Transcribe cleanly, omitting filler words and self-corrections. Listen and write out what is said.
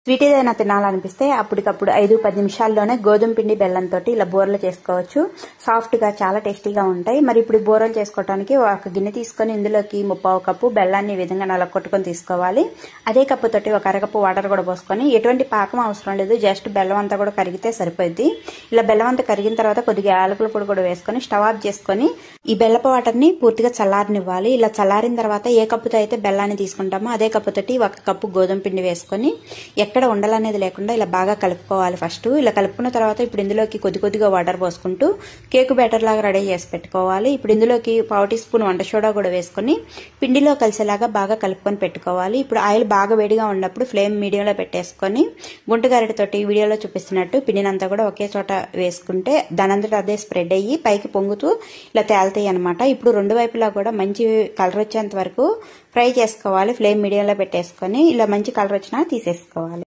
Sweet ఏదైనా తినాలనిపిస్తే అప్పటికప్పుడు 5-10 నిమిషాల్లోనే గోధుమ పిండి బెల్లంతో ఇలా బూరలు చేసుకోవచ్చు. సాఫ్ట్ గా చాలా టేస్టీగా ఉంటాయి. మరి ఇప్పుడు బూరలు చేసుకోవడానికి ఒక గిన్నె తీసుకొని ఇందులోకి 1/4 కప్పు బెల్లాన్ని ఈ విధంగా నలగొట్టుకొని తీసుకోవాలి. అదే కప్పు తోటి ఒక అరకప్పు వాటర్ కూడా పోసుకొని, ఎటువంటి పాకం అవసరం లేదు, జస్ట్ బెల్లం అంతా కూడా కరిగితే సరిపోద్ది. ఇలా బెల్లం అంతా కరిగిన తర్వాత కొద్దిగా యాలకుల పొడి కూడా వేసుకొని స్టవ్ ఆఫ్ చేసుకొని ఈ బెల్లపు వాటర్ ని పూర్తిగా చల్లారనివ్వాలి. ఇలా చల్లారిన తర్వాత ఏ కప్పుతో అయితే బెల్లాన్ని తీసుకుంటామో అదే కప్పు తోటి 1 కప్పు గోధుమ పిండి వేసుకొని ఎక్కడ ఉండలనేది లేకుండా ఇలా బాగా కలుపుకోవాలి. ఫస్ట్ ఇలా కలుపుకున్న తర్వాత ఇప్పుడు ఇందులోకి కొద్దిగా వాటర్ పోసుకుంటూ కేక్ బ్యాటర్ లాగా రెడీ చేసి పెట్టుకోవాలి. ఇప్పుడు ఇందులోకి 1/2 టీ స్పూన్ వంట సోడా కూడా వేసుకొని పిండిలో కలిసేలాగా బాగా కలుపుకొని పెట్టుకోవాలి. ఇప్పుడు ఆయిల్ బాగా వేడిగా ఉన్నప్పుడు ఫ్లేమ్ మీడియంలో పెట్టేసుకొని గుంటగరిటెతోటి వీడియోలో చూపిస్తున్నట్టు పిండినంతా కూడా ఒకే చోట వేసుకుంటే దానంతట అదే స్ప్రెడ్ అయ్యి పైకి పొంగుతూ ఇలా తేలుతాయి అనమాట. ఇప్పుడు రెండు వైపులా కూడా మంచి కలర్ వచ్చేంత వరకు ఫ్రై చేసుకోవాలి. ఫ్లేమ్ మీడియంలో పెట్టేసుకొని ఇలా మంచి కలర్ వచ్చినా తీసేసుకోవాలి.